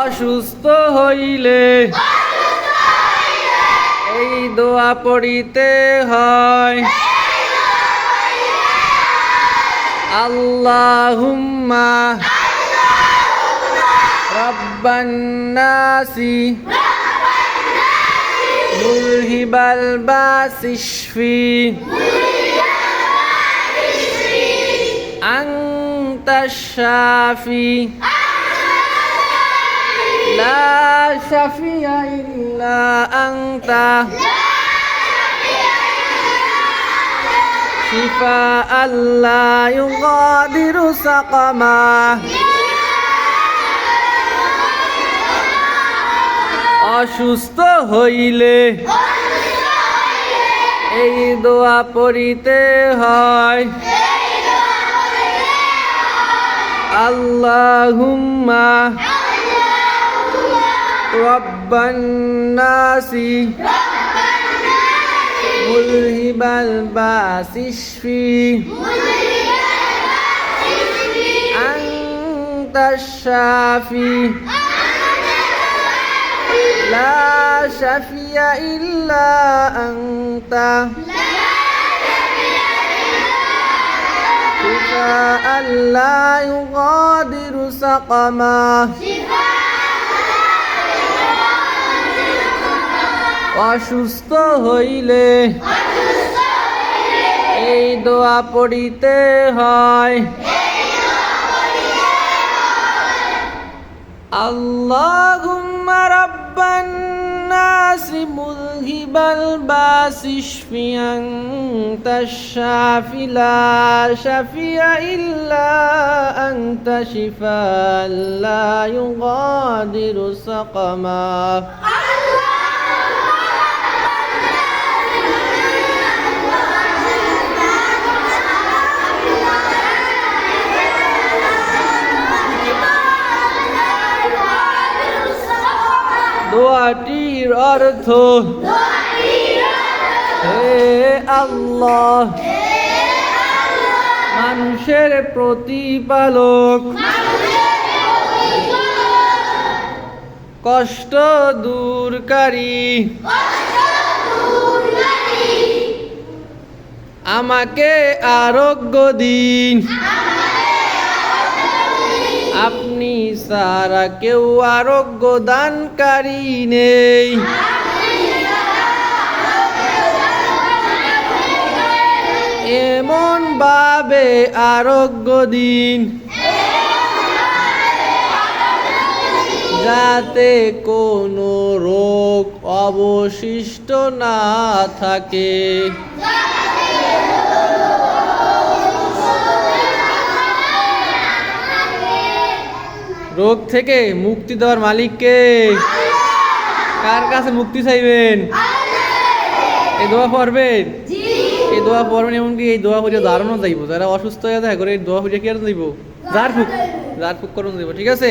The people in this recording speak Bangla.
অসুস্থ হইলে এই দোয়া পড়িতে হয়। আল্লাহুম্মা রাব্বান নাসি মুযহিবাল বাসি ইশফি আনতাশ শাফি লা শাফিয়া ইল্লা আনতা শিফাআন লা ইউগাদিরু সাকামা। অসুস্থ হইলে এই দোয়া পড়িতে হয়। আল্লাহুম্মা রাব্বান নাসি মুযহিবাল বাসি ইশফি আনতাশ শাফি লা শাফিয়া ইল্লা আনতা শিফাআন লা ইউগাদিরু সাকামা। অসুস্থ হইলে এই দোয়া পড়িতে হয়। আল্লাহুম্মা রাব্বান নাসি মুযহিবাল বাসি ইশফি আনতাশ শাফি লা শাফিয়া ইল্লা আনতা শিফাআন লা ইউগাদিরু সাকামা। দোয়াটির অর্থ, হে আল্লাহ মানুষের প্রতিপালক, কষ্ট দূরকারী, আমাকে আরোগ্য দিন। আপনি ছাড়া কেউ আরোগ্য দানকারী নেই। এমন ভাবে আরোগ্য দিন যাতে কোনো রোগ অবশিষ্ট না থাকে। রোগ থেকে মুক্তি দেওয়ার মালিককে। কার কাছে মুক্তি চাইবেন? এই দোয়া পড়বেন, এই দোয়া পড়বেন, এমনকি এই দোয়া পড়ে দাঁড়ানো যাইব। যারা অসুস্থ হয়ে যায় করে এই দোয়া পড়ে কি আর যাইব, জার ফুক করুন যাইব। ঠিক আছে।